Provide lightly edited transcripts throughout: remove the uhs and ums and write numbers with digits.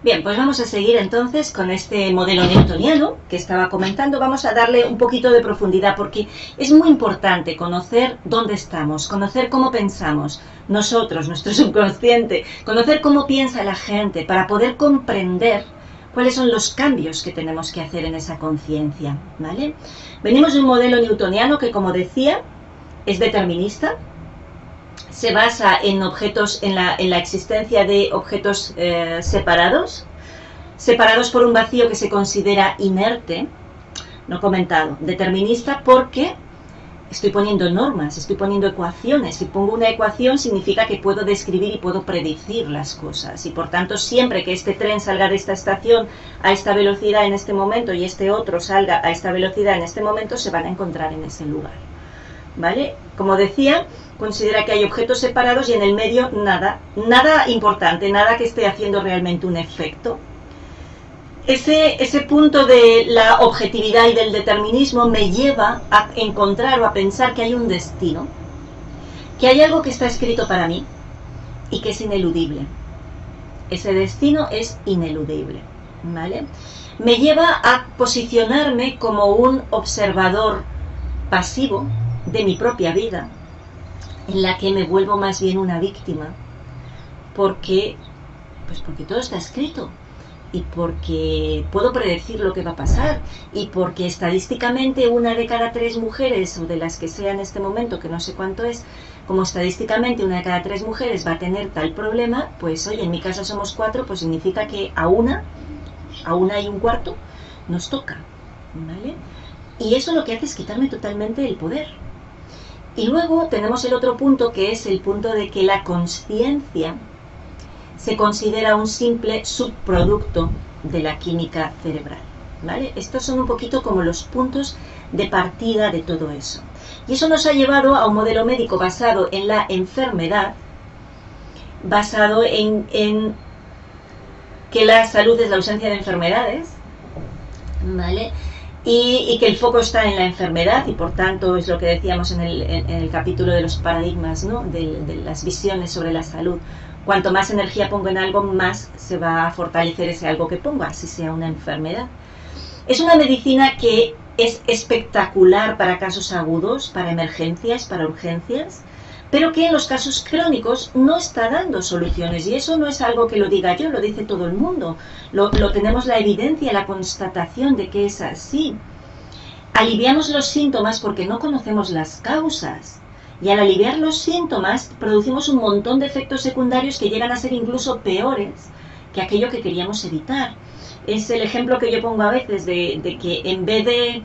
Bien, pues vamos a seguir entonces con este modelo newtoniano que estaba comentando. Vamos a darle un poquito de profundidad porque es muy importante conocer dónde estamos, conocer cómo pensamos nosotros, nuestro subconsciente, conocer cómo piensa la gente para poder comprender cuáles son los cambios que tenemos que hacer en esa conciencia, ¿vale? Venimos de un modelo newtoniano que, como decía, es determinista. Se basa en objetos, en la existencia de objetos separados por un vacío que se considera inerte. No he comentado, determinista porque estoy poniendo normas, estoy poniendo ecuaciones. Si pongo una ecuación significa que puedo describir y puedo predecir las cosas. Y por tanto, siempre que este tren salga de esta estación a esta velocidad en este momento y este otro salga a esta velocidad en este momento, se van a encontrar en ese lugar, ¿vale? Como decía, considera que hay objetos separados y en el medio nada importante, nada que esté haciendo realmente un efecto. Ese punto de la objetividad y del determinismo me lleva a encontrar o a pensar que hay un destino, que hay algo que está escrito para mí y que es ineludible. Ese destino es ineludible, ¿vale? Me lleva a posicionarme como un observador pasivo de mi propia vida, en la que me vuelvo más bien una víctima, porque todo está escrito, y porque puedo predecir lo que va a pasar, y porque estadísticamente 1 de cada 3 mujeres, o de las que sea en este momento, que no sé cuánto es, como estadísticamente 1 de cada 3 mujeres va a tener tal problema, pues oye, en mi caso somos 4, pues significa que a una y un cuarto nos toca, ¿vale? Y eso lo que hace es quitarme totalmente el poder. Y luego tenemos el otro punto, que es el punto de que la consciencia se considera un simple subproducto de la química cerebral, ¿vale? Estos son un poquito como los puntos de partida de todo eso. Y eso nos ha llevado a un modelo médico basado en la enfermedad, basado en que la salud es la ausencia de enfermedades, ¿vale? Y que el foco está en la enfermedad, y por tanto es lo que decíamos en el capítulo de los paradigmas, ¿no? de las visiones sobre la salud. Cuanto más energía pongo en algo, más se va a fortalecer ese algo que pongo, así sea una enfermedad. Es una medicina que es espectacular para casos agudos, para emergencias, para urgencias, pero que en los casos crónicos no está dando soluciones. Y eso no es algo que lo diga yo, lo dice todo el mundo. Lo tenemos la evidencia, la constatación de que es así. Aliviamos los síntomas porque no conocemos las causas. Y al aliviar los síntomas, producimos un montón de efectos secundarios que llegan a ser incluso peores que aquello que queríamos evitar. Es el ejemplo que yo pongo a veces de que en vez de,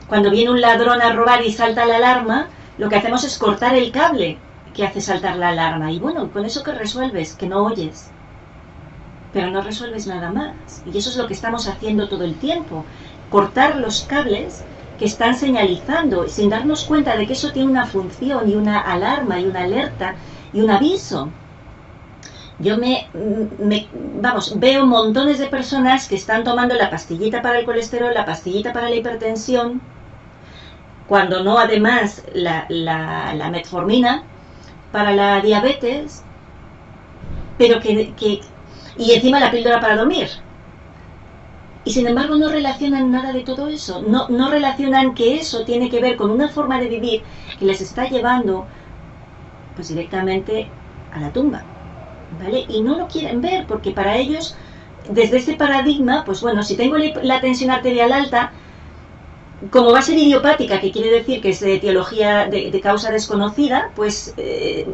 cuando viene un ladrón a robar y salta la alarma, lo que hacemos es cortar el cable que hace saltar la alarma. Y bueno, con eso que resuelves, que no oyes, pero no resuelves nada más. Y eso es lo que estamos haciendo todo el tiempo, cortar los cables que están señalizando, sin darnos cuenta de que eso tiene una función y una alarma y una alerta y un aviso. Yo veo montones de personas que están tomando la pastillita para el colesterol, la pastillita para la hipertensión, cuando no además la metformina para la diabetes, pero y encima la píldora para dormir. Y sin embargo no relacionan nada de todo eso, no relacionan que eso tiene que ver con una forma de vivir que les está llevando pues directamente a la tumba, ¿vale? Y no lo quieren ver porque para ellos, desde ese paradigma, pues bueno, si tengo la tensión arterial alta, como va a ser idiopática, que quiere decir que es de etiología de causa desconocida, pues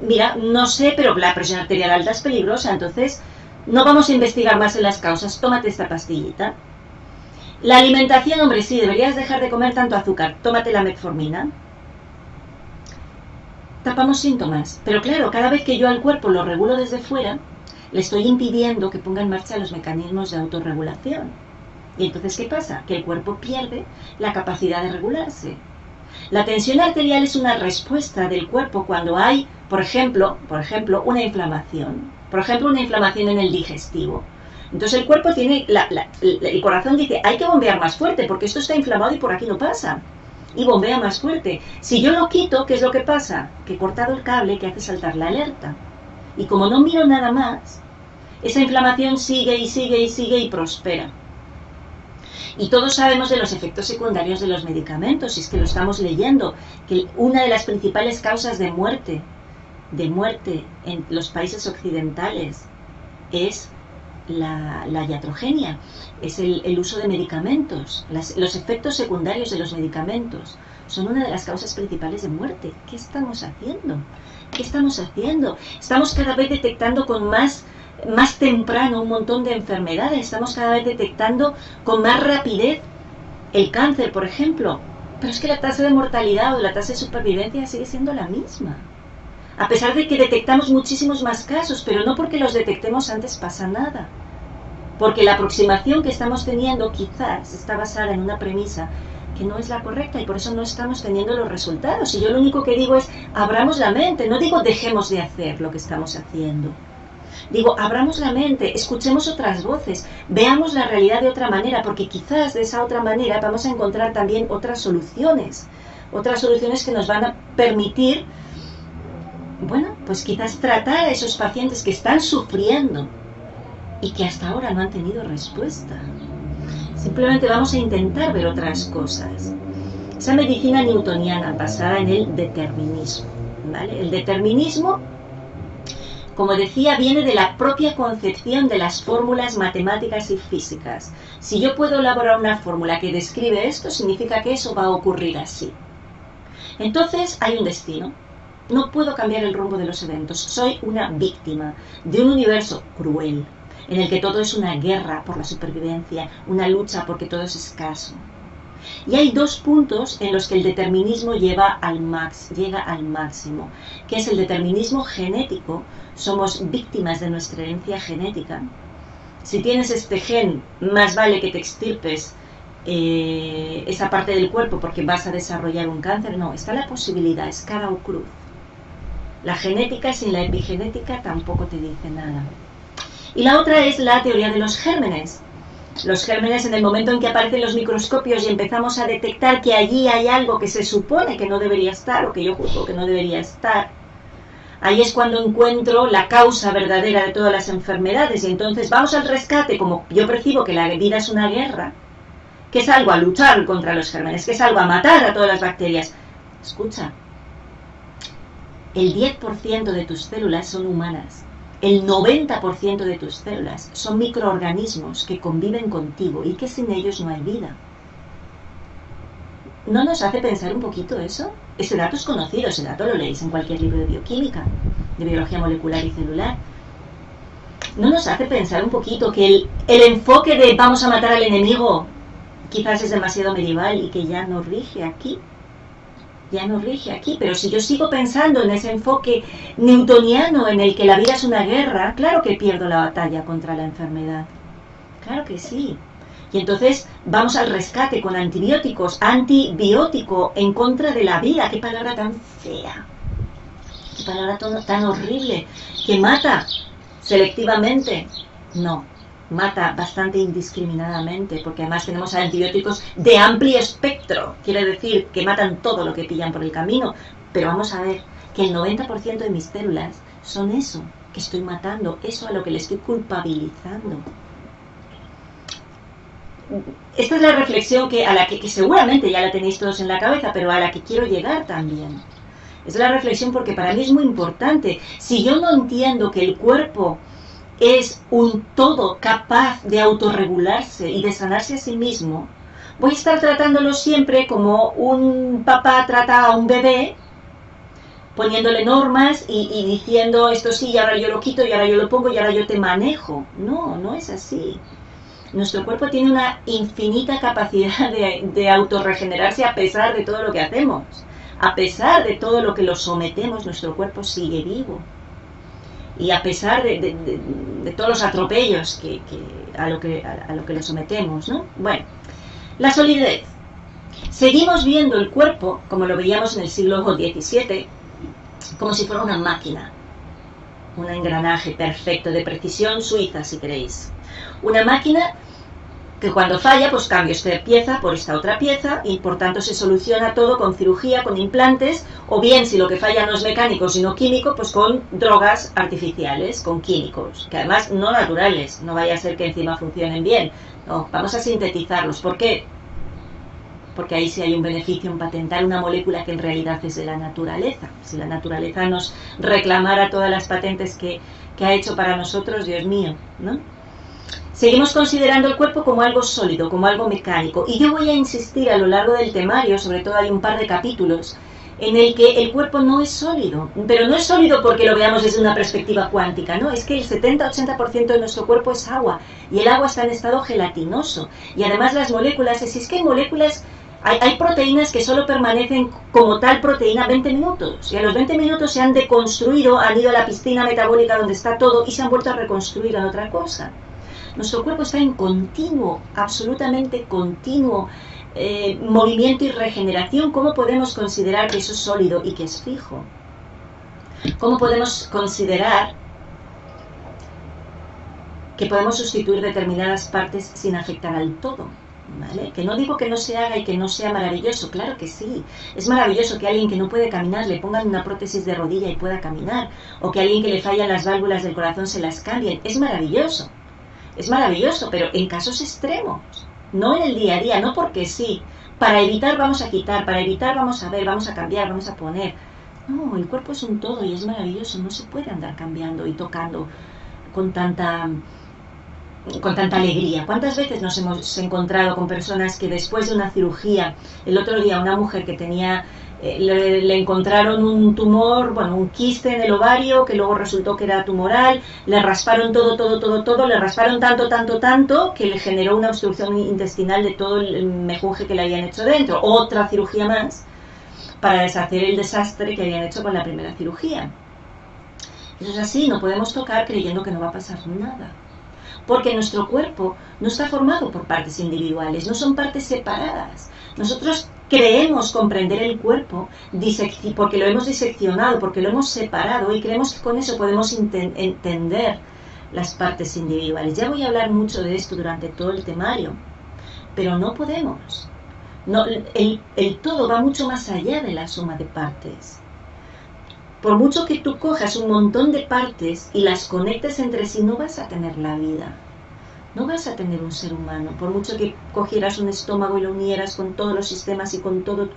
mira, no sé, pero la presión arterial alta es peligrosa, entonces no vamos a investigar más en las causas, tómate esta pastillita. La alimentación, hombre, sí, deberías dejar de comer tanto azúcar, tómate la metformina. Tapamos síntomas, pero claro, cada vez que yo al cuerpo lo regulo desde fuera, le estoy impidiendo que ponga en marcha los mecanismos de autorregulación. Y entonces, ¿qué pasa? Que el cuerpo pierde la capacidad de regularse. La tensión arterial es una respuesta del cuerpo cuando hay, por ejemplo, una inflamación. Por ejemplo, una inflamación en el digestivo. Entonces el cuerpo tiene, el corazón dice, hay que bombear más fuerte porque esto está inflamado y por aquí no pasa. Y bombea más fuerte. Si yo lo quito, ¿qué es lo que pasa? Que he cortado el cable que hace saltar la alerta. Y como no miro nada más, esa inflamación sigue y sigue y sigue y prospera. Y todos sabemos de los efectos secundarios de los medicamentos, y es que lo estamos leyendo, que una de las principales causas de muerte en los países occidentales es la iatrogenia, es el uso de medicamentos. Los efectos secundarios de los medicamentos son una de las causas principales de muerte. ¿Qué estamos haciendo? ¿Qué estamos haciendo? Estamos cada vez detectando con más temprano un montón de enfermedades, estamos cada vez detectando con más rapidez el cáncer, por ejemplo, pero es que la tasa de mortalidad o la tasa de supervivencia sigue siendo la misma, a pesar de que detectamos muchísimos más casos, pero no porque los detectemos antes pasa nada, porque la aproximación que estamos teniendo quizás está basada en una premisa que no es la correcta y por eso no estamos teniendo los resultados. Y yo lo único que digo es, abramos la mente, no digo dejemos de hacer lo que estamos haciendo. Digo, abramos la mente, escuchemos otras voces, veamos la realidad de otra manera, porque quizás de esa otra manera vamos a encontrar también otras soluciones que nos van a permitir, bueno, pues quizás tratar a esos pacientes que están sufriendo y que hasta ahora no han tenido respuesta. Simplemente vamos a intentar ver otras cosas. Esa medicina newtoniana basada en el determinismo, ¿vale? El determinismo, como decía, viene de la propia concepción de las fórmulas matemáticas y físicas. Si yo puedo elaborar una fórmula que describe esto, significa que eso va a ocurrir así. Entonces hay un destino. No puedo cambiar el rumbo de los eventos. Soy una víctima de un universo cruel, en el que todo es una guerra por la supervivencia, una lucha porque todo es escaso. Y hay dos puntos en los que el determinismo llega al máximo, que es el determinismo genético. Somos víctimas de nuestra herencia genética. Si tienes este gen, más vale que te extirpes esa parte del cuerpo porque vas a desarrollar un cáncer. No, está la posibilidad, es cara o cruz. La genética sin la epigenética tampoco te dice nada. Y la otra es la teoría de los gérmenes. Los gérmenes, en el momento en que aparecen los microscopios y empezamos a detectar que allí hay algo que se supone que no debería estar o que yo juzgo que no debería estar, ahí es cuando encuentro la causa verdadera de todas las enfermedades. Y entonces vamos al rescate, como yo percibo que la vida es una guerra, que es algo a luchar contra los gérmenes, que es algo a matar a todas las bacterias. Escucha, el 10% de tus células son humanas. El 90% de tus células son microorganismos que conviven contigo y que sin ellos no hay vida. ¿No nos hace pensar un poquito eso? Ese dato es conocido, ese dato lo leéis en cualquier libro de bioquímica, de biología molecular y celular. ¿No nos hace pensar un poquito que el enfoque de vamos a matar al enemigo quizás es demasiado medieval y que ya no rige aquí? Ya no rige aquí, pero si yo sigo pensando en ese enfoque newtoniano en el que la vida es una guerra, claro que pierdo la batalla contra la enfermedad. Claro que sí. Y entonces vamos al rescate con antibióticos, antibiótico en contra de la vida. Qué palabra tan fea, qué palabra tan horrible, que mata selectivamente. No, mata bastante indiscriminadamente, porque además tenemos antibióticos de amplio espectro, quiere decir que matan todo lo que pillan por el camino, pero vamos a ver que el 90% de mis células son eso que estoy matando, eso a lo que le estoy culpabilizando. Esta es la reflexión a la que seguramente ya la tenéis todos en la cabeza, pero a la que quiero llegar también. Es la reflexión porque para mí es muy importante. Si yo no entiendo que el cuerpo es un todo capaz de autorregularse y de sanarse a sí mismo, voy a estar tratándolo siempre como un papá trata a un bebé, poniéndole normas y diciendo esto sí, y ahora yo lo quito, y ahora yo lo pongo, y ahora yo te manejo. No, no es así. Nuestro cuerpo tiene una infinita capacidad de autorregenerarse a pesar de todo lo que hacemos. A pesar de todo lo que lo sometemos, nuestro cuerpo sigue vivo. Y a pesar de todos los atropellos a lo que lo sometemos, ¿no? Bueno, la solidez. Seguimos viendo el cuerpo, como lo veíamos en el siglo XVII, como si fuera una máquina. Un engranaje perfecto, de precisión suiza, si queréis. Una máquina que cuando falla, pues cambio esta pieza por esta otra pieza y por tanto se soluciona todo con cirugía, con implantes, o bien si lo que falla no es mecánico sino químico, pues con drogas artificiales, con químicos, que además no naturales, no vaya a ser que encima funcionen bien. No, vamos a sintetizarlos. ¿Por qué? Porque ahí sí hay un beneficio en patentar una molécula que en realidad es de la naturaleza. Si la naturaleza nos reclamara todas las patentes que ha hecho para nosotros, Dios mío, ¿no? Seguimos considerando el cuerpo como algo sólido, como algo mecánico. Y yo voy a insistir a lo largo del temario, sobre todo hay un par de capítulos, en el que el cuerpo no es sólido. Pero no es sólido porque lo veamos desde una perspectiva cuántica, ¿no? Es que el 70-80% de nuestro cuerpo es agua. Y el agua está en estado gelatinoso. Y además las moléculas, si es que hay moléculas... Hay proteínas que solo permanecen como tal proteína 20 minutos. Y a los 20 minutos se han deconstruido, han ido a la piscina metabólica donde está todo y se han vuelto a reconstruir en otra cosa. Nuestro cuerpo está en continuo, absolutamente continuo movimiento y regeneración. ¿Cómo podemos considerar que eso es sólido y que es fijo? ¿Cómo podemos considerar que podemos sustituir determinadas partes sin afectar al todo? ¿Vale? Que no digo que no se haga y que no sea maravilloso, claro que sí. Es maravilloso que a alguien que no puede caminar le pongan una prótesis de rodilla y pueda caminar, o que a alguien que le fallan las válvulas del corazón se las cambien. Es maravilloso, pero en casos extremos, no en el día a día, no porque sí. Para evitar vamos a quitar, para evitar vamos a ver, vamos a cambiar, vamos a poner. No, el cuerpo es un todo y es maravilloso, no se puede andar cambiando y tocando con tanta alegría. ¿Cuántas veces nos hemos encontrado con personas que después de una cirugía, el otro día una mujer que tenía, le encontraron un tumor, bueno, un quiste en el ovario, que luego resultó que era tumoral, le rasparon todo, le rasparon tanto, que le generó una obstrucción intestinal de todo el mejunje que le habían hecho dentro. Otra cirugía más para deshacer el desastre que habían hecho con la primera cirugía. Eso es así, no podemos tocar creyendo que no va a pasar nada. Porque nuestro cuerpo no está formado por partes individuales, no son partes separadas. Nosotros creemos comprender el cuerpo porque lo hemos diseccionado, porque lo hemos separado y creemos que con eso podemos entender las partes individuales. Ya voy a hablar mucho de esto durante todo el temario, pero no podemos. No, el todo va mucho más allá de la suma de partes. Por mucho que tú cojas un montón de partes y las conectes entre sí, no vas a tener la vida. No vas a tener un ser humano. Por mucho que cogieras un estómago y lo unieras con todos los sistemas y con todo.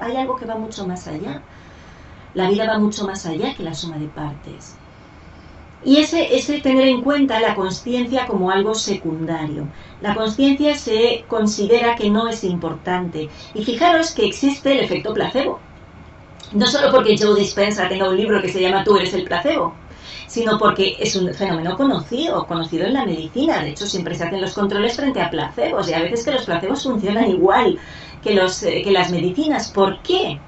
Hay algo que va mucho más allá. La vida va mucho más allá que la suma de partes. Y ese tener en cuenta la consciencia como algo secundario. La consciencia se considera que no es importante. Y fijaros que existe el efecto placebo. No solo porque Joe Dispenza tenga un libro que se llama Tú eres el placebo, sino porque es un fenómeno conocido en la medicina. De hecho, siempre se hacen los controles frente a placebos, y a veces que los placebos funcionan igual que las medicinas. ¿Por qué?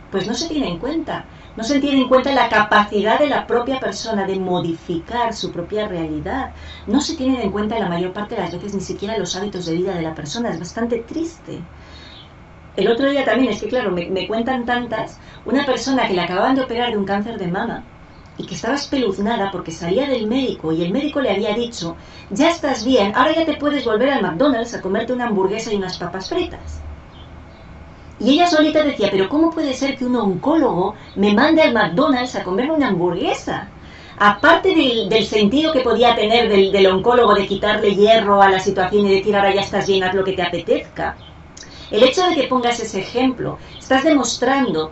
Pues no se tiene en cuenta. No se tiene en cuenta la capacidad de la propia persona de modificar su propia realidad. No se tienen en cuenta la mayor parte de las veces ni siquiera los hábitos de vida de la persona. Es bastante triste. El otro día también, es que claro, me cuentan tantas, una persona que le acababan de operar de un cáncer de mama y que estaba espeluznada porque salía del médico y el médico le había dicho, ya estás bien, ahora ya te puedes volver al McDonald's a comerte una hamburguesa y unas papas fritas. Y ella solita decía, pero ¿cómo puede ser que un oncólogo me mande al McDonald's a comerme una hamburguesa? Aparte del sentido que podía tener del oncólogo de quitarle hierro a la situación y decir, ahora ya estás bien, haz lo que te apetezca. El hecho de que pongas ese ejemplo, estás demostrando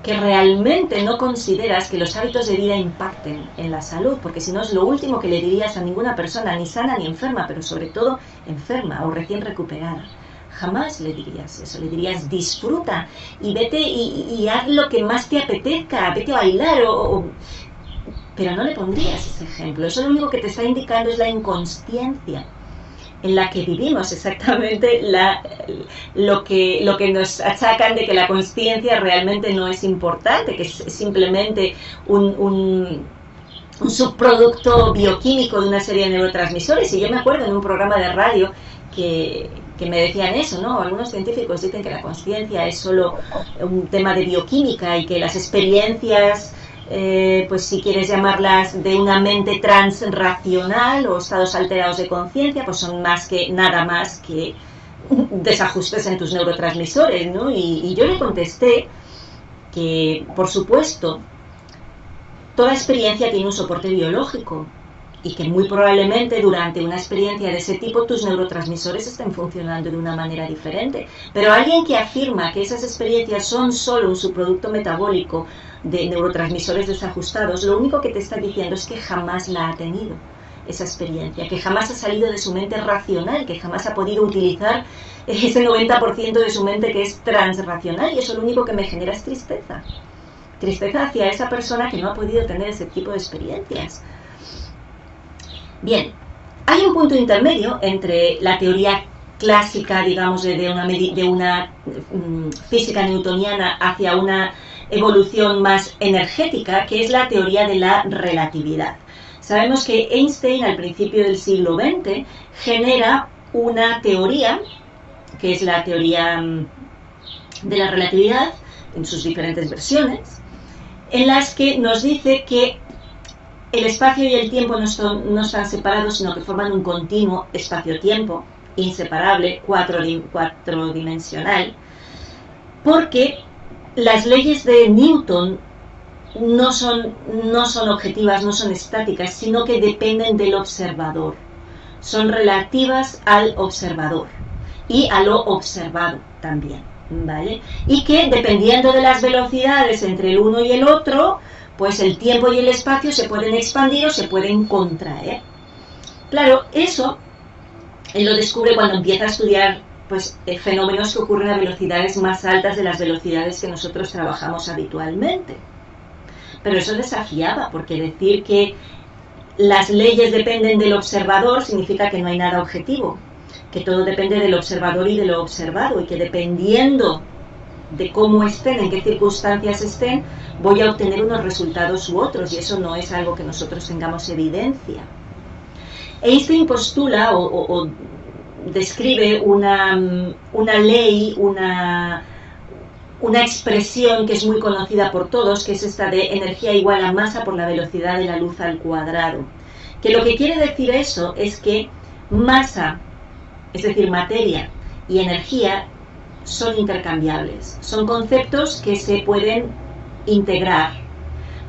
que realmente no consideras que los hábitos de vida impacten en la salud, porque si no es lo último que le dirías a ninguna persona, ni sana ni enferma, pero sobre todo enferma o recién recuperada. Jamás le dirías eso, le dirías disfruta y vete y haz lo que más te apetezca, vete a bailar pero no le pondrías ese ejemplo. Eso lo único que te está indicando es la inconsciencia en la que vivimos, exactamente lo que nos achacan de que la consciencia realmente no es importante, que es simplemente un subproducto bioquímico de una serie de neurotransmisores. Y yo me acuerdo en un programa de radio que me decían eso, ¿no? Algunos científicos dicen que la consciencia es solo un tema de bioquímica y que las experiencias pues si quieres llamarlas de una mente transracional o estados alterados de conciencia, pues son nada más que desajustes en tus neurotransmisores, ¿no? Y yo le contesté que, por supuesto, toda experiencia tiene un soporte biológico y que muy probablemente durante una experiencia de ese tipo tus neurotransmisores estén funcionando de una manera diferente. Pero alguien que afirma que esas experiencias son solo un subproducto metabólico de neurotransmisores desajustados, lo único que te está diciendo es que jamás la ha tenido esa experiencia, que jamás ha salido de su mente racional, que jamás ha podido utilizar ese 90% de su mente que es transracional, y eso lo único que me genera es tristeza. Tristeza hacia esa persona que no ha podido tener ese tipo de experiencias. Bien, hay un punto intermedio entre la teoría clásica, digamos, de una física newtoniana hacia una evolución más energética, que es la teoría de la relatividad. Sabemos que Einstein, al principio del siglo XX, genera una teoría, que es la teoría de la relatividad, en sus diferentes versiones, en las que nos dice que el espacio y el tiempo no están separados, sino que forman un continuo espacio-tiempo, inseparable, cuatrodimensional, porque las leyes de Newton no son objetivas, no son estáticas, sino que dependen del observador. Son relativas al observador y a lo observado también, ¿vale? Y que dependiendo de las velocidades entre el uno y el otro, pues el tiempo y el espacio se pueden expandir o se pueden contraer. Claro, eso él lo descubre cuando empieza a estudiar pues, fenómenos que ocurren a velocidades más altas de las velocidades que nosotros trabajamos habitualmente. Pero eso desafiaba, porque decir que las leyes dependen del observador significa que no hay nada objetivo, que todo depende del observador y de lo observado, y que dependiendo de cómo estén, en qué circunstancias estén, voy a obtener unos resultados u otros, y eso no es algo que nosotros tengamos evidencia. Einstein postula o describe una ley, una expresión que es muy conocida por todos, que es esta de energía igual a masa por la velocidad de la luz al cuadrado. Que lo que quiere decir eso es que masa, es decir, materia y energía, son intercambiables. Son conceptos que se pueden integrar,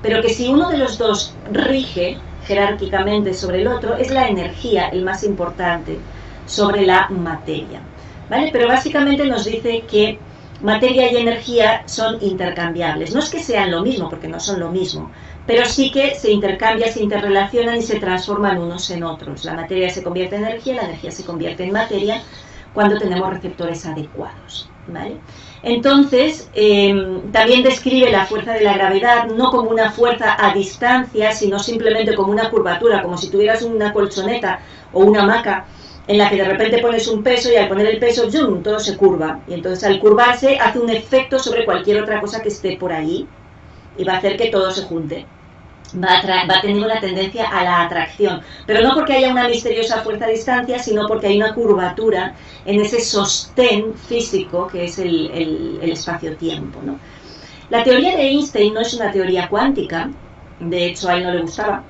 pero que si uno de los dos rige jerárquicamente sobre el otro, es la energía el más importante sobre la materia, ¿vale? Pero básicamente nos dice que materia y energía son intercambiables. No es que sean lo mismo, porque no son lo mismo, pero sí que se intercambian, se interrelacionan y se transforman unos en otros. La materia se convierte en energía, la energía se convierte en materia cuando tenemos receptores adecuados, ¿vale? Entonces, también describe la fuerza de la gravedad no como una fuerza a distancia, sino simplemente como una curvatura, como si tuvieras una colchoneta o una hamaca en la que de repente pones un peso y al poner el peso, ¡yum!, todo se curva. Y entonces al curvarse hace un efecto sobre cualquier otra cosa que esté por ahí y va a hacer que todo se junte. Va a tener una tendencia a la atracción, pero no porque haya una misteriosa fuerza a distancia, sino porque hay una curvatura en ese sostén físico que es el espacio-tiempo, ¿no? La teoría de Einstein no es una teoría cuántica, de hecho a él no le gustaba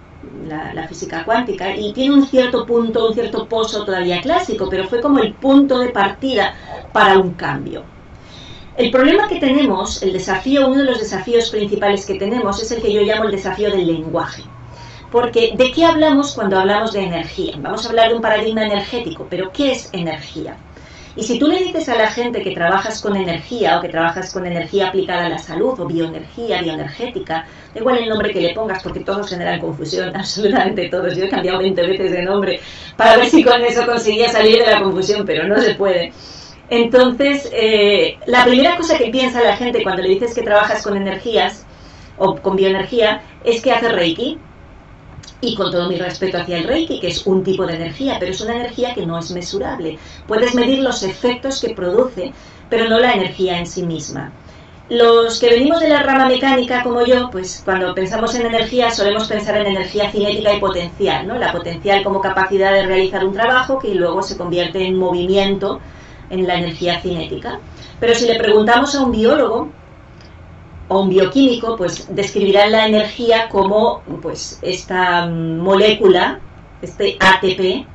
la física cuántica, y tiene un cierto punto, un cierto pozo todavía clásico, pero fue como el punto de partida para un cambio. El problema que tenemos, el desafío, uno de los desafíos principales que tenemos es el que yo llamo el desafío del lenguaje. Porque, ¿de qué hablamos cuando hablamos de energía? Vamos a hablar de un paradigma energético, pero ¿qué es energía? Y si tú le dices a la gente que trabajas con energía o que trabajas con energía aplicada a la salud o bioenergía, bioenergética, da igual el nombre que le pongas porque todos generan confusión, absolutamente todos. Yo he cambiado 20 veces de nombre para ver si con eso conseguía salir de la confusión, pero no se puede. Entonces, la primera cosa que piensa la gente cuando le dices que trabajas con energías o con bioenergía es que hace Reiki. Y con todo mi respeto hacia el Reiki, que es un tipo de energía, pero es una energía que no es mesurable. Puedes medir los efectos que produce, pero no la energía en sí misma. Los que venimos de la rama mecánica como yo, pues cuando pensamos en energía solemos pensar en energía cinética y potencial, ¿no? La potencial como capacidad de realizar un trabajo que luego se convierte en movimiento en la energía cinética. Pero si le preguntamos a un biólogo, o un bioquímico, pues describirán la energía como pues esta molécula, este ATP,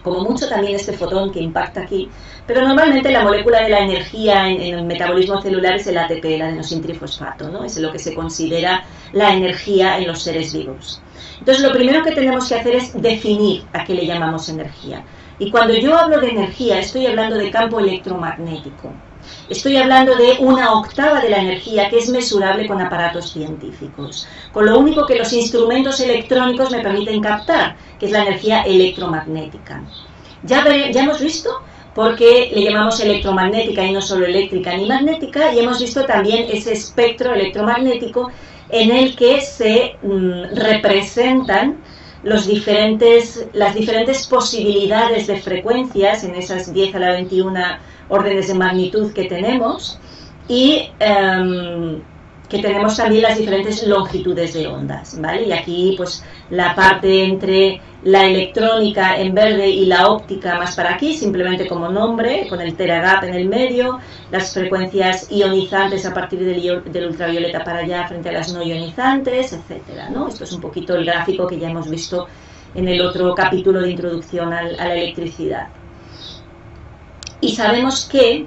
como mucho también este fotón que impacta aquí, pero normalmente la molécula de la energía en el metabolismo celular es el ATP, el adenosintrifosfato, ¿no? Es lo que se considera la energía en los seres vivos. Entonces lo primero que tenemos que hacer es definir a qué le llamamos energía. Y cuando yo hablo de energía estoy hablando de campo electromagnético. Estoy hablando de una octava de la energía que es mesurable con aparatos científicos, con lo único que los instrumentos electrónicos me permiten captar, que es la energía electromagnética. Ya hemos visto por qué le llamamos electromagnética y no solo eléctrica ni magnética, y hemos visto también ese espectro electromagnético en el que se representan las diferentes posibilidades de frecuencias en esas 10 a la 21 órdenes de magnitud que tenemos, y que tenemos también las diferentes longitudes de ondas, ¿vale? Y aquí pues la parte entre la electrónica en verde y la óptica más para aquí, simplemente como nombre, con el teragap en el medio, las frecuencias ionizantes a partir del ultravioleta para allá frente a las no ionizantes, etcétera, ¿no? Esto es un poquito el gráfico que ya hemos visto en el otro capítulo de introducción a la electricidad. Y sabemos que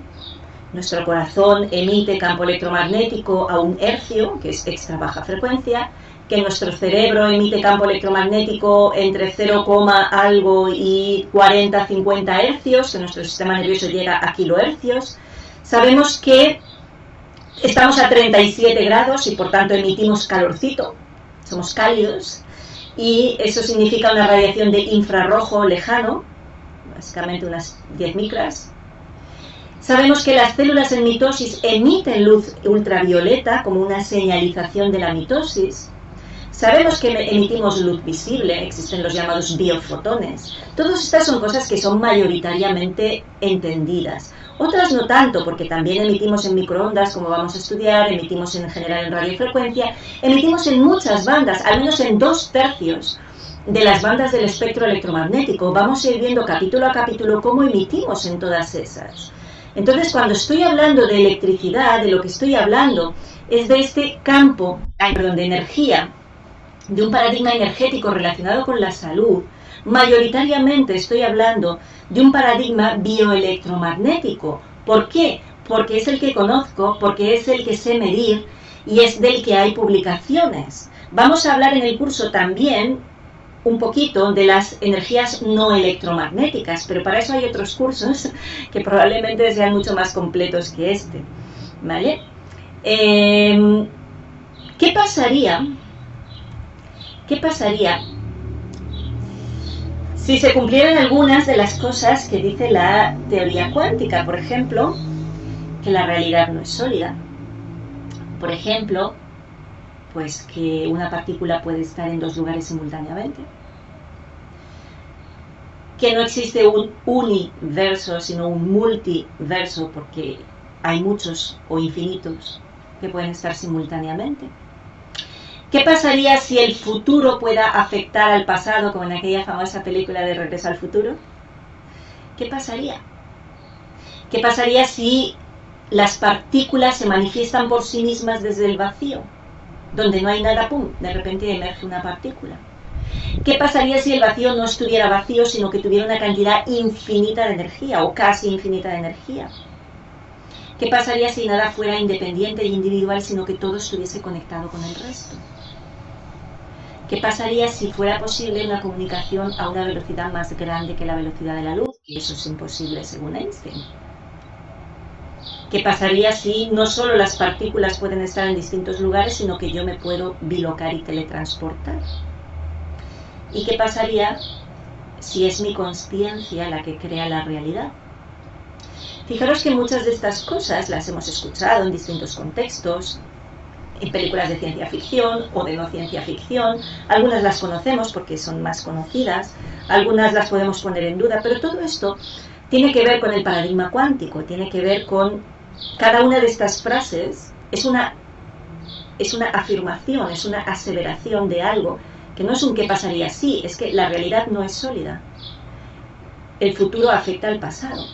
nuestro corazón emite campo electromagnético a 1 hercio, que es extra baja frecuencia, que nuestro cerebro emite campo electromagnético entre 0, algo y 40-50 hercios, que nuestro sistema nervioso llega a kilohercios. Sabemos que estamos a 37 grados y por tanto emitimos calorcito, somos cálidos, y eso significa una radiación de infrarrojo lejano, básicamente unas 10 micras. Sabemos que las células en mitosis emiten luz ultravioleta como una señalización de la mitosis. Sabemos que emitimos luz visible, existen los llamados biofotones. Todas estas son cosas que son mayoritariamente entendidas. Otras no tanto, porque también emitimos en microondas, como vamos a estudiar, emitimos en general en radiofrecuencia, emitimos en muchas bandas, al menos en 2/3 de las bandas del espectro electromagnético. Vamos a ir viendo capítulo a capítulo cómo emitimos en todas esas. Entonces, cuando estoy hablando de electricidad, de lo que estoy hablando es de este campo de energía, de un paradigma energético relacionado con la salud. Mayoritariamente estoy hablando de un paradigma bioelectromagnético. ¿Por qué? Porque es el que conozco, porque es el que sé medir y es del que hay publicaciones. Vamos a hablar en el curso también un poquito de las energías no electromagnéticas, pero para eso hay otros cursos que probablemente sean mucho más completos que este, ¿vale? ¿Qué pasaría si se cumplieran algunas de las cosas que dice la teoría cuántica? Por ejemplo, que la realidad no es sólida. Por ejemplo, pues que una partícula puede estar en 2 lugares simultáneamente. Que no existe un universo, sino un multiverso, porque hay muchos o infinitos que pueden estar simultáneamente. ¿Qué pasaría si el futuro pueda afectar al pasado, como en aquella famosa película de Regreso al Futuro? ¿Qué pasaría? ¿Qué pasaría si las partículas se manifiestan por sí mismas desde el vacío? Donde no hay nada, ¡pum!, de repente emerge una partícula. ¿Qué pasaría si el vacío no estuviera vacío, sino que tuviera una cantidad infinita de energía, o casi infinita de energía? ¿Qué pasaría si nada fuera independiente e individual, sino que todo estuviese conectado con el resto? ¿Qué pasaría si fuera posible una comunicación a una velocidad más grande que la velocidad de la luz? Y eso es imposible según Einstein. ¿Qué pasaría si no solo las partículas pueden estar en distintos lugares, sino que yo me puedo bilocar y teletransportar? ¿Y qué pasaría si es mi consciencia la que crea la realidad? Fijaros que muchas de estas cosas las hemos escuchado en distintos contextos, en películas de ciencia ficción o de no ciencia ficción. Algunas las conocemos porque son más conocidas, algunas las podemos poner en duda, pero todo esto tiene que ver con el paradigma cuántico, tiene que ver con cada una de estas frases. Es una afirmación, es una aseveración de algo, que no es un qué pasaría si, es que la realidad no es sólida. El futuro afecta al pasado.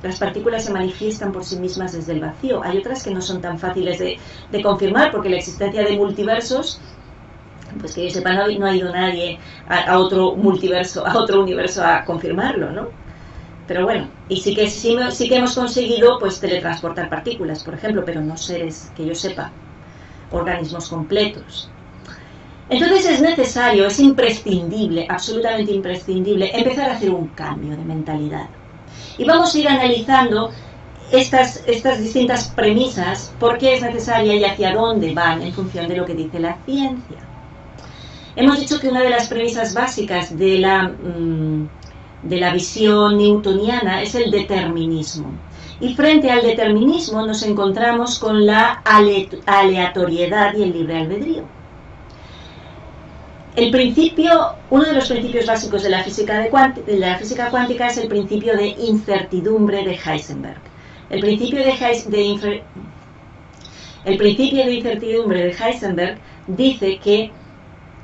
Las partículas se manifiestan por sí mismas desde el vacío. Hay otras que no son tan fáciles de confirmar, porque la existencia de multiversos, pues que yo sepa, no ha ido nadie a otro multiverso, a otro universo a confirmarlo, ¿no? Pero bueno, y sí que hemos conseguido pues teletransportar partículas, por ejemplo, pero no seres, que yo sepa, organismos completos. Entonces es necesario, es imprescindible, absolutamente imprescindible, empezar a hacer un cambio de mentalidad. Y vamos a ir analizando estas distintas premisas, por qué es necesaria y hacia dónde van en función de lo que dice la ciencia. Hemos dicho que una de las premisas básicas de la visión newtoniana es el determinismo. Y frente al determinismo nos encontramos con la aleatoriedad y el libre albedrío. Uno de los principios básicos de la física cuántica es el principio de incertidumbre de Heisenberg. El principio de incertidumbre de Heisenberg dice que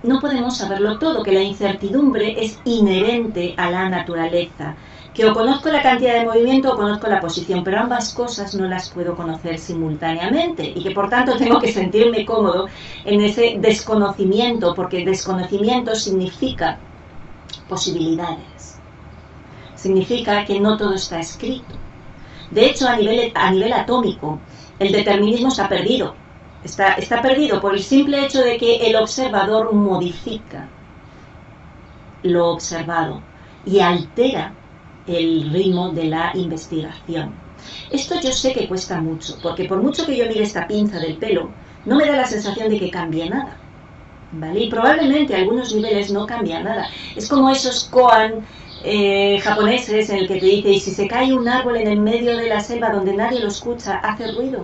no podemos saberlo todo, que la incertidumbre es inherente a la naturaleza, que o conozco la cantidad de movimiento o conozco la posición, pero ambas cosas no las puedo conocer simultáneamente y que por tanto tengo que sentirme cómodo en ese desconocimiento, porque desconocimiento significa posibilidades, significa que no todo está escrito. De hecho, a nivel atómico, el determinismo está perdido. Está perdido por el simple hecho de que el observador modifica lo observado y altera el ritmo de la investigación. Esto yo sé que cuesta mucho, porque por mucho que yo mire esta pinza del pelo, no me da la sensación de que cambie nada, ¿vale? Y probablemente a algunos niveles no cambia nada. Es como esos koan japoneses en el que te dice, y si se cae un árbol en el medio de la selva donde nadie lo escucha, ¿hace ruido?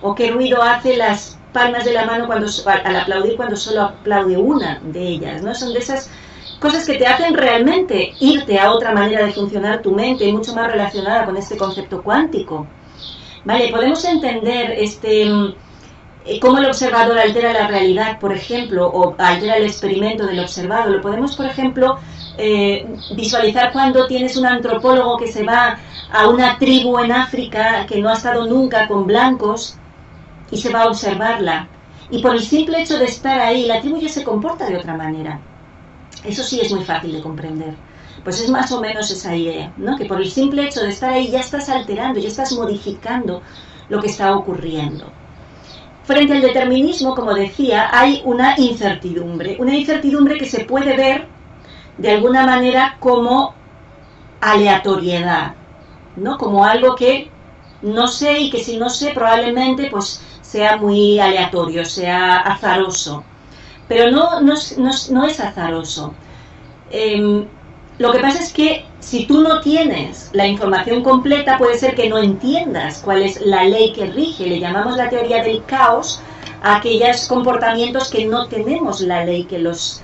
¿O qué ruido hace las palmas de la mano al aplaudir cuando solo aplaude una de ellas, ¿no? Son de esas cosas que te hacen realmente irte a otra manera de funcionar tu mente, mucho más relacionada con este concepto cuántico. Vale, podemos entender cómo el observador altera la realidad, por ejemplo, o altera el experimento del observado. Lo podemos, por ejemplo, visualizar cuando tienes un antropólogo que se va a una tribu en África que no ha estado nunca con blancos y se va a observarla. Y por el simple hecho de estar ahí, la tribu ya se comporta de otra manera. Eso sí es muy fácil de comprender. Pues es más o menos esa idea, ¿no? Que por el simple hecho de estar ahí ya estás alterando, ya estás modificando lo que está ocurriendo. Frente al determinismo, como decía, hay una incertidumbre que se puede ver de alguna manera como aleatoriedad, ¿no? Como algo que no sé y que si no sé probablemente pues sea muy aleatorio, sea azaroso. Pero no es azaroso. Lo que pasa es que si tú no tienes la información completa, puede ser que no entiendas cuál es la ley que rige. Le llamamos la teoría del caos a aquellos comportamientos que no tenemos la ley que los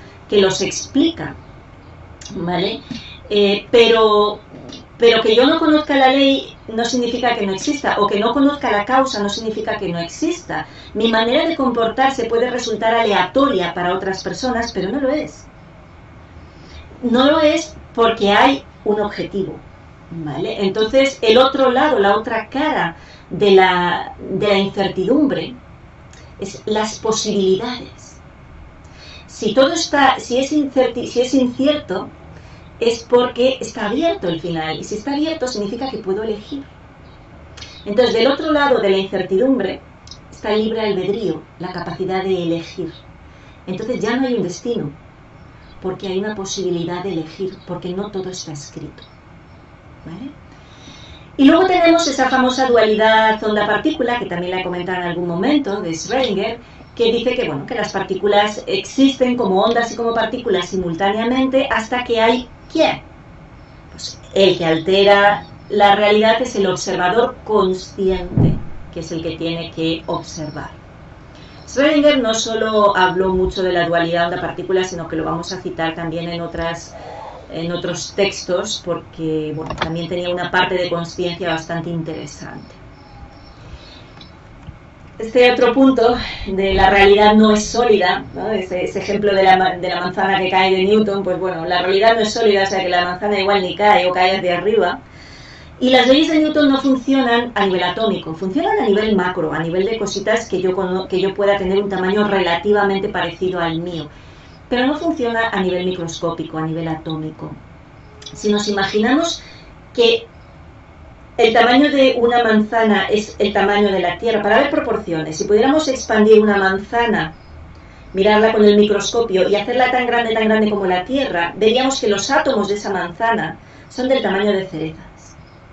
explica, ¿vale? Pero que yo no conozca la ley no significa que no exista, o que no conozca la causa no significa que no exista. Mi manera de comportarse puede resultar aleatoria para otras personas, pero no lo es. No lo es porque hay un objetivo, ¿vale? Entonces, el otro lado, la otra cara de la incertidumbre es las posibilidades. Si es incierto, es porque está abierto el final, y si está abierto significa que puedo elegir. Entonces, del otro lado de la incertidumbre está el libre albedrío, la capacidad de elegir. Entonces ya no hay un destino, porque hay una posibilidad de elegir, porque no todo está escrito, ¿vale? Y luego tenemos esa famosa dualidad onda-partícula, que también la he comentado en algún momento, de Schrödinger, que dice que, bueno, que las partículas existen como ondas y como partículas simultáneamente hasta que hay ¿quién? Pues el que altera la realidad es el observador consciente, que es el que tiene que observar. Schrödinger no solo habló mucho de la dualidad onda-partícula, sino que lo vamos a citar también en otros textos, porque bueno, también tenía una parte de consciencia bastante interesante. Este otro punto de la realidad no es sólida, ¿no? Ese ejemplo de la manzana que cae de Newton, pues bueno, la realidad no es sólida, o sea que la manzana igual ni cae o cae hacia arriba. Y las leyes de Newton no funcionan a nivel atómico, funcionan a nivel macro, a nivel de cositas que yo pueda tener un tamaño relativamente parecido al mío, pero no funciona a nivel microscópico, a nivel atómico. Si nos imaginamos que el tamaño de una manzana es el tamaño de la Tierra, para ver proporciones, si pudiéramos expandir una manzana, mirarla con el microscopio y hacerla tan grande como la Tierra, veríamos que los átomos de esa manzana son del tamaño de cerezas.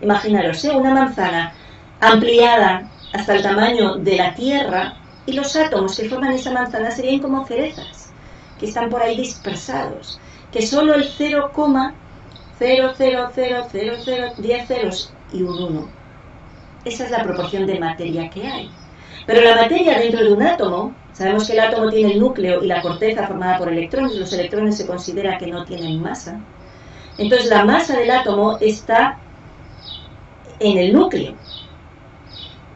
Imaginaros, una manzana ampliada hasta el tamaño de la Tierra y los átomos que forman esa manzana serían como cerezas, que están por ahí dispersados, que solo el 0,0000010 ceros y un 1. Esa es la proporción de materia que hay. Pero la materia dentro de un átomo, sabemos que el átomo tiene el núcleo y la corteza formada por electrones, los electrones se considera que no tienen masa. Entonces la masa del átomo está en el núcleo.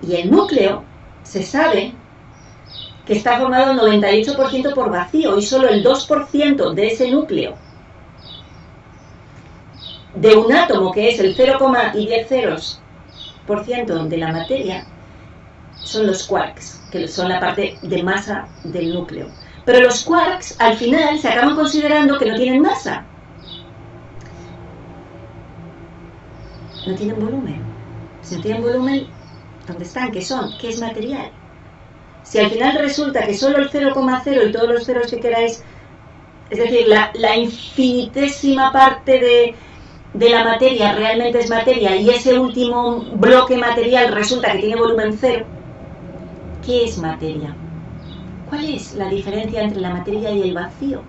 Y el núcleo se sabe que está formado 98% por vacío y solo el 2% de ese núcleo de un átomo, que es el 0,10% de la materia, son los quarks, que son la parte de masa del núcleo. Pero los quarks al final se acaban considerando que no tienen masa. No tienen volumen. Si no tienen volumen, ¿dónde están? ¿Qué son? ¿Qué es material? Si al final resulta que solo el 0,0 y todos los ceros que queráis, es decir, la infinitésima parte de la materia realmente es materia y ese último bloque material resulta que tiene volumen cero, ¿qué es materia? ¿Cuál es la diferencia entre la materia y el vacío?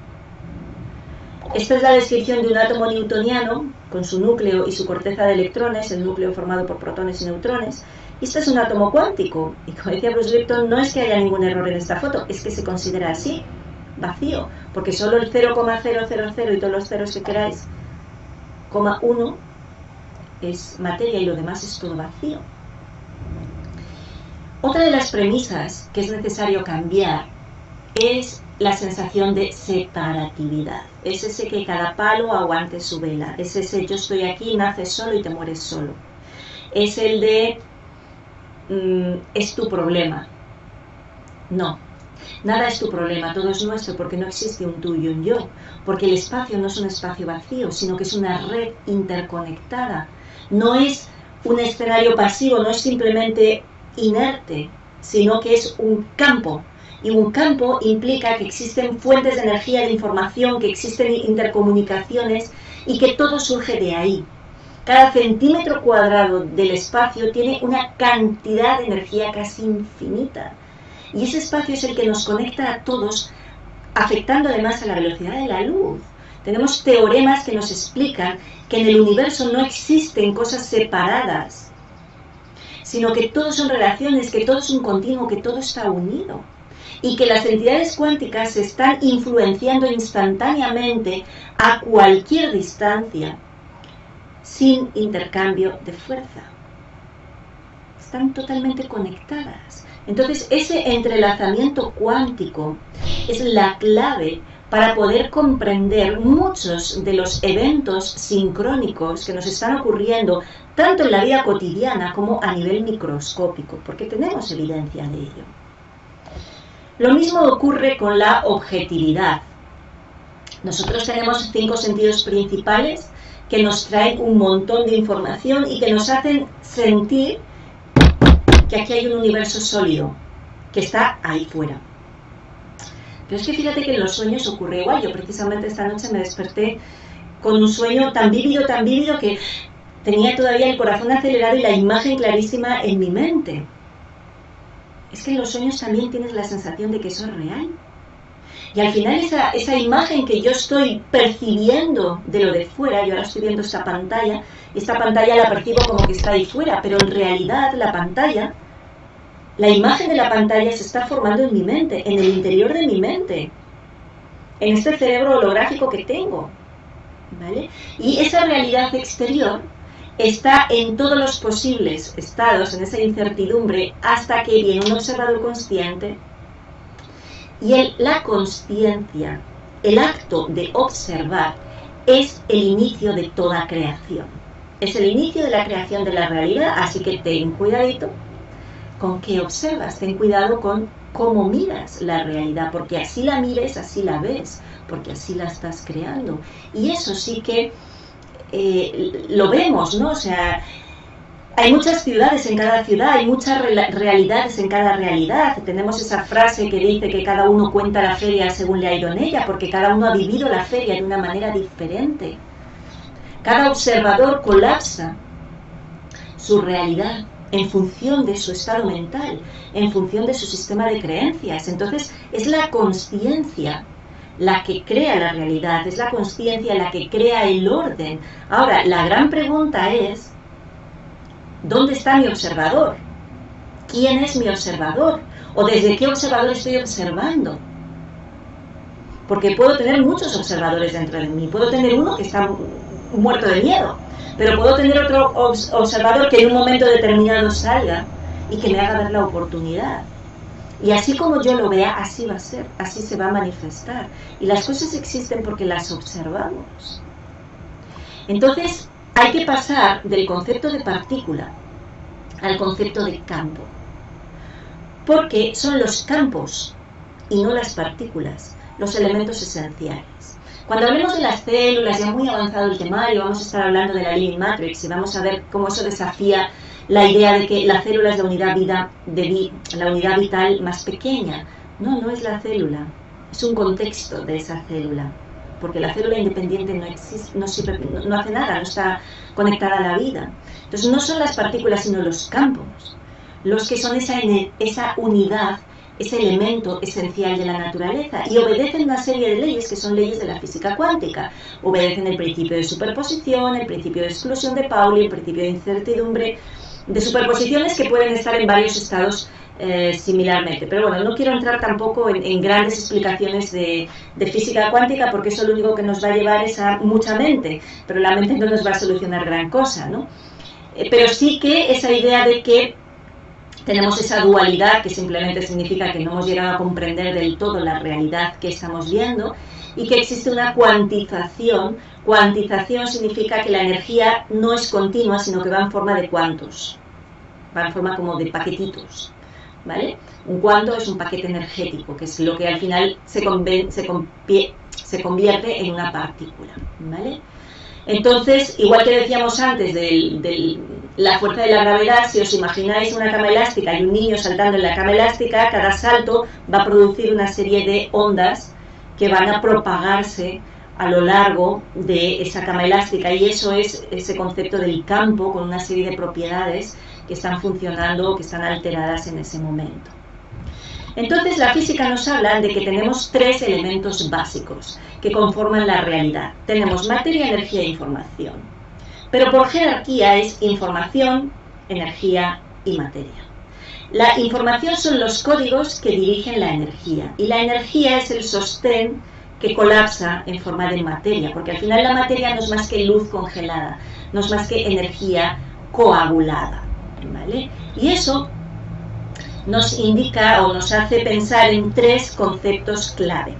Esta es la descripción de un átomo newtoniano con su núcleo y su corteza de electrones, el núcleo formado por protones y neutrones. Y este es un átomo cuántico. Y como decía Bruce Lipton, no es que haya ningún error en esta foto, es que se considera así, vacío, porque solo el 0,000 y todos los ceros que queráis, 1 es materia y lo demás es todo vacío. Otra de las premisas que es necesario cambiar es la sensación de separatividad. Es ese que cada palo aguante su vela. Es ese yo estoy aquí, naces solo y te mueres solo. Es el de es tu problema. No, nada es tu problema, todo es nuestro, porque no existe un tú y un yo. Porque el espacio no es un espacio vacío, sino que es una red interconectada. No es un escenario pasivo, no es simplemente inerte, sino que es un campo. Y un campo implica que existen fuentes de energía, de información, que existen intercomunicaciones y que todo surge de ahí. Cada centímetro cuadrado del espacio tiene una cantidad de energía casi infinita. Y ese espacio es el que nos conecta a todos, afectando además a la velocidad de la luz. Tenemos teoremas que nos explican que en el universo no existen cosas separadas, sino que todo son relaciones, que todo es un continuo, que todo está unido. Y que las entidades cuánticas se están influenciando instantáneamente a cualquier distancia, sin intercambio de fuerza. Están totalmente conectadas. Entonces, ese entrelazamiento cuántico es la clave para poder comprender muchos de los eventos sincrónicos que nos están ocurriendo, tanto en la vida cotidiana como a nivel microscópico, porque tenemos evidencia de ello. Lo mismo ocurre con la objetividad. Nosotros tenemos 5 sentidos principales que nos traen un montón de información y que nos hacen sentir que aquí hay un universo sólido, que está ahí fuera. Pero es que fíjate que en los sueños ocurre igual. Yo precisamente esta noche me desperté con un sueño tan vívido que tenía todavía el corazón acelerado y la imagen clarísima en mi mente. Es que en los sueños también tienes la sensación de que eso es real. Y al final esa imagen que yo estoy percibiendo de lo de fuera, yo ahora estoy viendo esta pantalla la percibo como que está ahí fuera, pero en realidad la imagen de la pantalla se está formando en mi mente, en el interior de mi mente, en este cerebro holográfico que tengo, ¿vale? Y esa realidad exterior está en todos los posibles estados, en esa incertidumbre, hasta que viene un observador consciente. Y la consciencia, el acto de observar, es el inicio de toda creación. es el inicio de la creación de la realidad, así que ten cuidadito con qué observas, ten cuidado con cómo miras la realidad, porque así la mires, así la ves, porque así la estás creando. Y eso sí que lo vemos, ¿no? O sea, hay muchas ciudades en cada ciudad, hay muchas realidades en cada realidad. Tenemos esa frase que dice que cada uno cuenta la feria según le ha ido en ella, porque cada uno ha vivido la feria de una manera diferente. Cada observador colapsa su realidad en función de su estado mental, en función de su sistema de creencias. Entonces, es la consciencia la que crea la realidad, es la consciencia la que crea el orden. Ahora, la gran pregunta es, ¿dónde está mi observador? ¿Quién es mi observador? ¿O desde qué observador estoy observando? Porque puedo tener muchos observadores dentro de mí. Puedo tener uno que está muerto de miedo, pero puedo tener otro observador que en un momento determinado salga y que me haga ver la oportunidad. Y así como yo lo vea, así va a ser, así se va a manifestar. Y las cosas existen porque las observamos. Entonces, hay que pasar del concepto de partícula al concepto de campo. Porque son los campos y no las partículas los elementos esenciales. Cuando hablemos de las células, ya muy avanzado el temario, vamos a estar hablando de la Living Matrix y vamos a ver cómo eso desafía la idea de que la célula es la unidad la unidad vital más pequeña. No, no es la célula, es un contexto de esa célula, porque la célula independiente no existe, no hace nada, no está conectada a la vida. Entonces no son las partículas sino los campos los que son esa unidad, ese elemento esencial de la naturaleza, y obedecen una serie de leyes que son leyes de la física cuántica. Obedecen el principio de superposición, el principio de exclusión de Pauli, el principio de incertidumbre, de superposiciones que pueden estar en varios estados similarmente. Pero bueno, no quiero entrar tampoco en grandes explicaciones de física cuántica, porque eso lo único que nos va a llevar es a mucha mente, pero la mente no nos va a solucionar gran cosa, ¿no? Pero sí que esa idea de que tenemos esa dualidad, que simplemente significa que no hemos llegado a comprender del todo la realidad que estamos viendo, y que existe una cuantización. Cuantización significa que la energía no es continua, sino que va en forma de cuantos, va en forma como de paquetitos, ¿vale? Un cuanto es un paquete energético, que es lo que al final se convierte en una partícula, ¿vale? Entonces, igual que decíamos antes de la fuerza de la gravedad, si os imagináis una cama elástica y un niño saltando en la cama elástica, cada salto va a producir una serie de ondas que van a propagarse a lo largo de esa cama elástica, y eso es ese concepto del campo con una serie de propiedades que están funcionando o que están alteradas en ese momento. Entonces la física nos habla de que tenemos tres elementos básicos que conforman la realidad. Tenemos materia, energía e información. Pero por jerarquía es información, energía y materia. La información son los códigos que dirigen la energía, y la energía es el sostén que colapsa en forma de materia, porque al final la materia no es más que luz congelada, no es más que energía coagulada, ¿vale? Y eso nos indica o nos hace pensar en tres conceptos clave.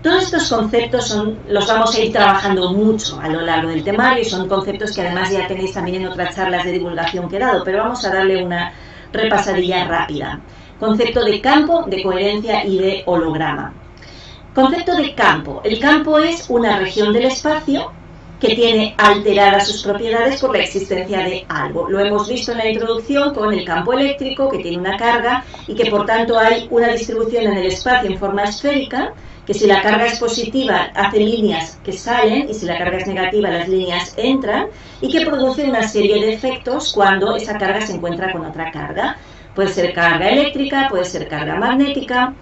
Todos estos conceptos los vamos a ir trabajando mucho a lo largo del temario, y son conceptos que además ya tenéis también en otras charlas de divulgación que he dado, pero vamos a darle una repasadilla rápida. Concepto de campo, de coherencia y de holograma. Concepto de campo. El campo es una región del espacio que tiene alteradas sus propiedades por la existencia de algo. Lo hemos visto en la introducción con el campo eléctrico, que tiene una carga y que por tanto hay una distribución en el espacio en forma esférica, que si la carga es positiva hace líneas que salen, y si la carga es negativa las líneas entran, y que produce una serie de efectos cuando esa carga se encuentra con otra carga. Puede ser carga eléctrica, puede ser carga magnética.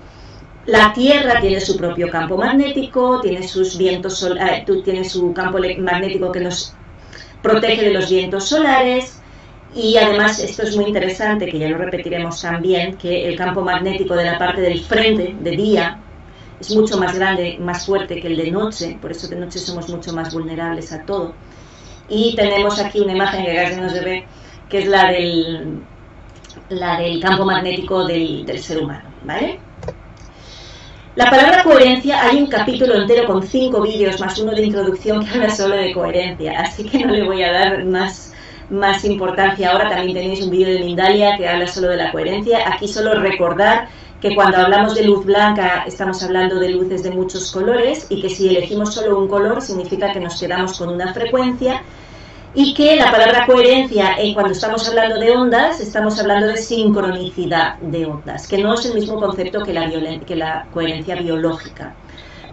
La Tierra tiene su propio campo magnético, tiene sus vientos tiene su campo magnético que nos protege de los vientos solares, y además esto es muy interesante, que ya lo repetiremos también, que el campo magnético de la parte del frente, de día, es mucho más grande, más fuerte que el de noche, por eso de noche somos mucho más vulnerables a todo. Y tenemos aquí una imagen que casi no se ve, que es la del campo magnético del ser humano, ¿vale? La palabra coherencia, hay un capítulo entero con 5 vídeos más uno de introducción que habla solo de coherencia, así que no le voy a dar más importancia. Ahora también tenéis un vídeo de Mindalia que habla solo de la coherencia. Aquí solo recordar que cuando hablamos de luz blanca estamos hablando de luces de muchos colores y que si elegimos solo un color significa que nos quedamos con una frecuencia, y que la palabra coherencia, cuando estamos hablando de ondas, estamos hablando de sincronicidad de ondas, que no es el mismo concepto que la coherencia biológica.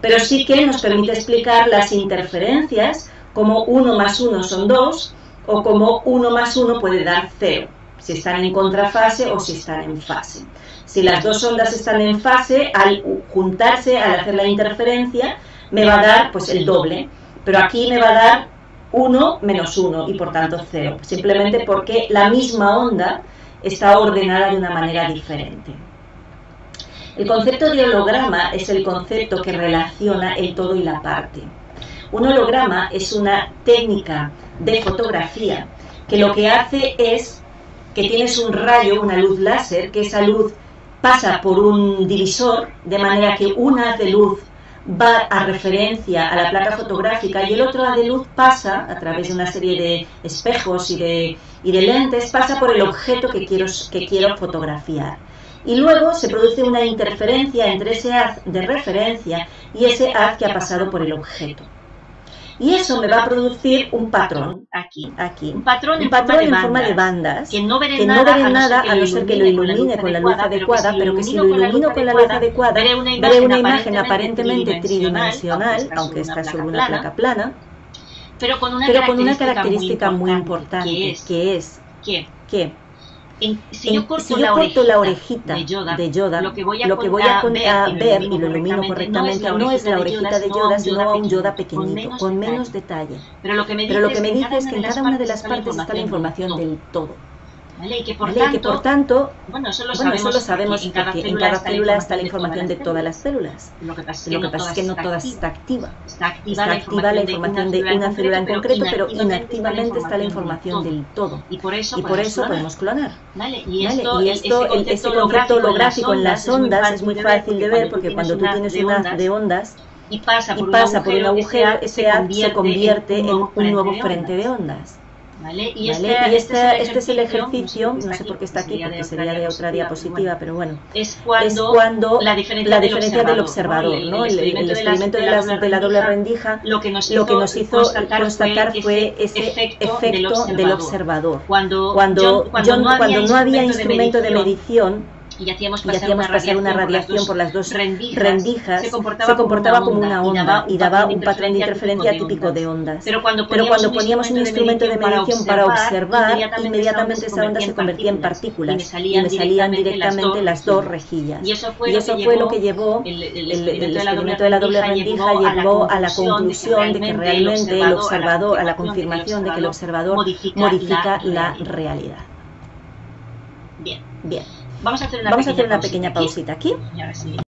Pero sí que nos permite explicar las interferencias, como 1 más 1 son 2, o como 1 más 1 puede dar 0, si están en contrafase o si están en fase. Si las dos ondas están en fase, al juntarse, al hacer la interferencia, me va a dar pues el doble, pero aquí me va a dar 1 menos 1 y por tanto 0, simplemente porque la misma onda está ordenada de una manera diferente. El concepto de holograma es el concepto que relaciona el todo y la parte. Un holograma es una técnica de fotografía que lo que hace es que tienes un rayo, una luz láser, que esa luz pasa por un divisor, de manera que un haz de luz va a referencia a la placa fotográfica y el otro haz de luz pasa, a través de una serie de espejos y de lentes, pasa por el objeto que quiero fotografiar. Y luego se produce una interferencia entre ese haz de referencia y ese haz que ha pasado por el objeto. Y eso me va a producir un patrón, aquí. Un patrón en forma de bandas, que no veré nada a no ser que lo ilumine con la luz adecuada, pero que si lo ilumino con la luz adecuada, veré una imagen aparentemente tridimensional, aunque está sobre una placa plana, pero con una característica muy importante, que es que si yo corto la orejita de Yoda, lo que voy a ver y lo ilumino correctamente no es la orejita de Yoda, sino a un Yoda pequeñito, con menos detalle. Pero lo que me dice es que en cada una de las partes está la información del todo. ¿Vale? Y que por tanto, bueno, solo sabemos que en cada célula está la información de todas las células. Lo que pasa es que no todas está activa. Está activa la información de una célula en concreto, pero inactivamente está la información del todo. Y por eso podemos clonar. ¿Vale? Y este concepto holográfico en las ondas es muy fácil de ver, porque cuando tú tienes un haz de ondas y pasa por un agujero, ese haz se convierte en un nuevo frente de ondas. ¿Vale? Y este es el ejercicio, no sé por qué está aquí, porque sería de otra diapositiva, pero bueno, es cuando la diferencia del observador, ¿no? El experimento de la doble rendija, lo que nos hizo constatar fue ese efecto del observador. Cuando no había instrumento de medición, y hacíamos pasar una radiación por las dos rendijas, se comportaba como una onda y daba un patrón de interferencia típico de ondas. Pero cuando poníamos un instrumento de medición para observar, inmediatamente esa onda se convertía en partículas y me salían directamente las dos rejillas. Y eso fue lo que llevó el experimento de la doble rendija, llevó a la conclusión de que realmente el observador, a la confirmación de que el observador modifica la realidad. Bien. Vamos a hacer una pequeña pausita aquí.